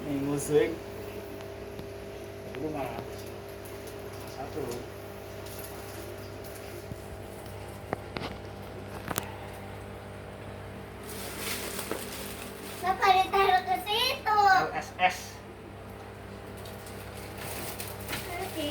Nih musik. Rumah. Satu. Kenapa ditaruh ke situ? LSS. Oke,